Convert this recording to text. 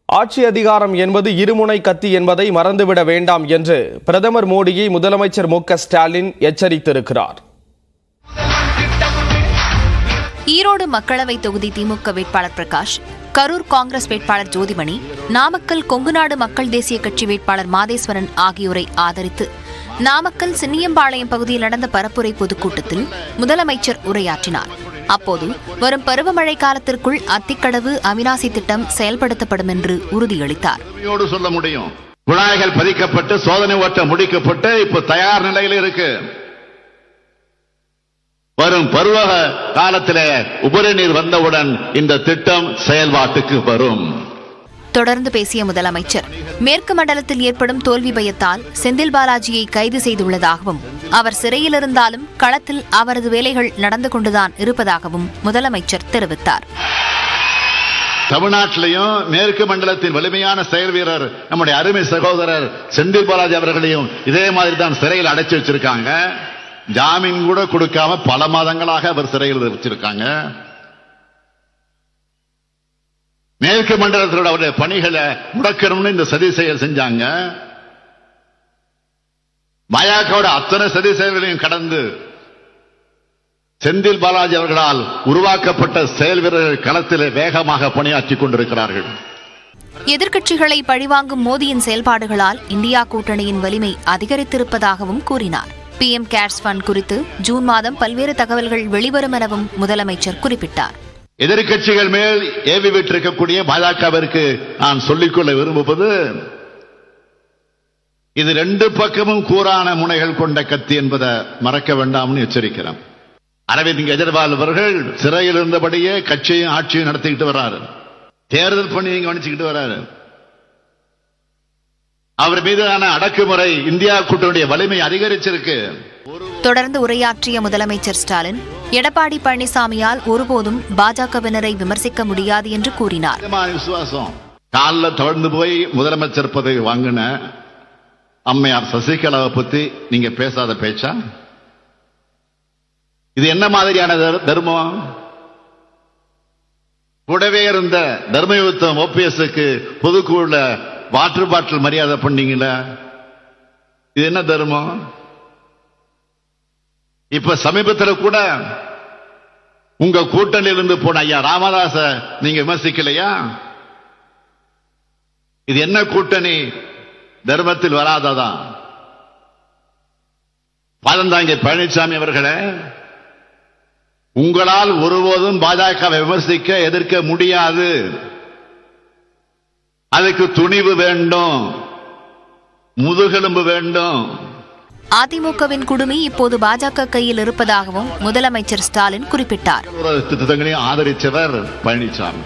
ஆட்சி அதிகாரம் என்பது இருமுனை கத்தி என்பதை மறந்துவிட வேண்டாம் என்று பிரதமர் மோடியை முதலமைச்சர் மு.க. ஸ்டாலின் எச்சரித்திருக்கிறார். ஈரோடு மக்களவை தொகுதி திமுக வேட்பாளர் பிரகாஷ், கரூர் காங்கிரஸ் வேட்பாளர் ஜோதிமணி, நாமக்கல் கொங்குநாடு மக்கள் தேசிய கட்சி வேட்பாளர் மாதேஸ்வரன் ஆகியோரை ஆதரித்து நாமக்கல் சின்னியம்பாளையம் பகுதியில் நடந்த பரப்புரை பொதுக்கூட்டத்தில் முதலமைச்சர் உரையாற்றினார். அப்போது வரும் பருவமழை காலத்திற்குள் அத்திக்கடவு அவிநாசி திட்டம் செயல்படுத்தப்படும் என்று உறுதியளித்தார். சொல்ல முடியும், குழாய்கள் பதிக்கப்பட்டு சோதனை ஓட்டம் முடிக்கப்பட்டு இப்ப தயார் நிலையில் இருக்கு. வரும் பருவ காலத்திலே உபரி நீர் வந்தவுடன் இந்த திட்டம் செயல்பாட்டுக்கு வரும். தொடர்ந்து பேசிய முதலமைச்சர், மேற்கு மண்டலத்தில் ஏற்படும் தோல்வி பயத்தால் செந்தில் பாலாஜியை கைது செய்துள்ளதாகவும், அவர் சிறையில் இருந்தாலும் களத்தில் அவரது வேலைகள் நடந்து கொண்டுதான் இருப்பதாகவும் முதலமைச்சர் தெரிவித்தார். தமிழ்நாட்டிலையும் மேற்கு மண்டலத்தின் வலிமையான செயல் வீரர் நம்முடைய அருமை சகோதரர் செந்தில் பாலாஜி அவர்களையும் இதே மாதிரி தான் சிறையில் அடைச்சு வச்சிருக்காங்க. ஜாமீன் கூட கொடுக்காம பல மாதங்களாக அவர் சிறையில் வச்சிருக்காங்க. மேற்கு மண்டலத்தோட அவருடைய பணிகளை முடக்கணும்னு இந்த சதி செயல் செஞ்சாங்க. பாஜகவோட அத்தனை சதி செயல்களையும் கடந்து செந்தில் பாலாஜி அவர்களால் உருவாக்கப்பட்ட செயல் வீரர்கள் களத்தில் வேகமாக பணியாற்றிக் கொண்டிருக்கிறார்கள். எதிர்க்கட்சிகளை பழிவாங்கும் மோடியின் செயல்பாடுகளால் இந்தியா கூட்டணியின் வலிமை அதிகரித்திருப்பதாகவும் கூறினார். PM கேர்ஸ் ஃபண்ட் குறித்து ஜூன் மாதம் பல்வேறு தகவல்கள் வெளிவரும் எனவும் முதலமைச்சர் குறிப்பிட்டார். எதிர்கட்சிகள் மேல் ஏவி விட்டிருக்கக்கூடிய பாஜகவிற்கு நான் சொல்லிக்கொள்ள விரும்புவது, இது ரெண்டு பக்கமும் கூரான முனைகள் கொண்ட கத்தி என்பதை மறக்க வேண்டாம்னு எச்சரிக்கிறேன். அரவிந்த் கெஜ்ரிவால் அவர்கள் சிறையில் இருந்தபடியே கட்சியும் ஆட்சியும் நடத்திக்கிட்டு வர்றாரு. தேர்தல் பணியை கவனிச்சுக்கிட்டு வர்றாரு. அவர் மீதான அடக்குமுறை இந்தியா கூட்டணியுடைய வலிமை அதிகரிச்சிருக்கு. தொடர்ந்து உரையாற்றிய முதலமைச்சர் ஸ்டாலின், எடப்பாடி பழனிசாமியால் ஒருபோதும் பாஜகவினரை விமர்சிக்க முடியாது என்று கூறினார். விசுவாசம் காலில் தவழ்ந்து போய் முதலமைச்சர் பதவி வாங்கின அம்மையார் சசிகலாவை பத்தி நீங்க பேசாத பேச்சா? இது என்ன மாதிரியான தர்மம்? கூடவே இருந்த தர்மயுத்தம் OPSக்கு பொதுக்குழுல வாட்டர் பாட்டில் மரியாதை பண்ணீங்களா? இது என்ன தர்மம்? இப்ப சமீபத்தில் கூட உங்க கூட்டணியில் இருந்து போன ஐயா ராமதாச நீங்க விமர்சிக்கலையா? இது என்ன கூட்டணி? தர்மத்தில் வராததா? பழந்தாங்க பழனிசாமி அவர்களே, உங்களால் ஒருபோதும் பாஜகவை விமர்சிக்க எதிர்க்க முடியாது. அதுக்கு துணிவு வேண்டும், முதுகெலும்பு வேண்டும். அதிமுகவின் குடுமி இப்போது பாஜக கையில் இருப்பதாகவும் முதலமைச்சர் ஸ்டாலின் குறிப்பிட்டார். திட்டங்களையும் ஆதரித்தவர் பழனிசாமி.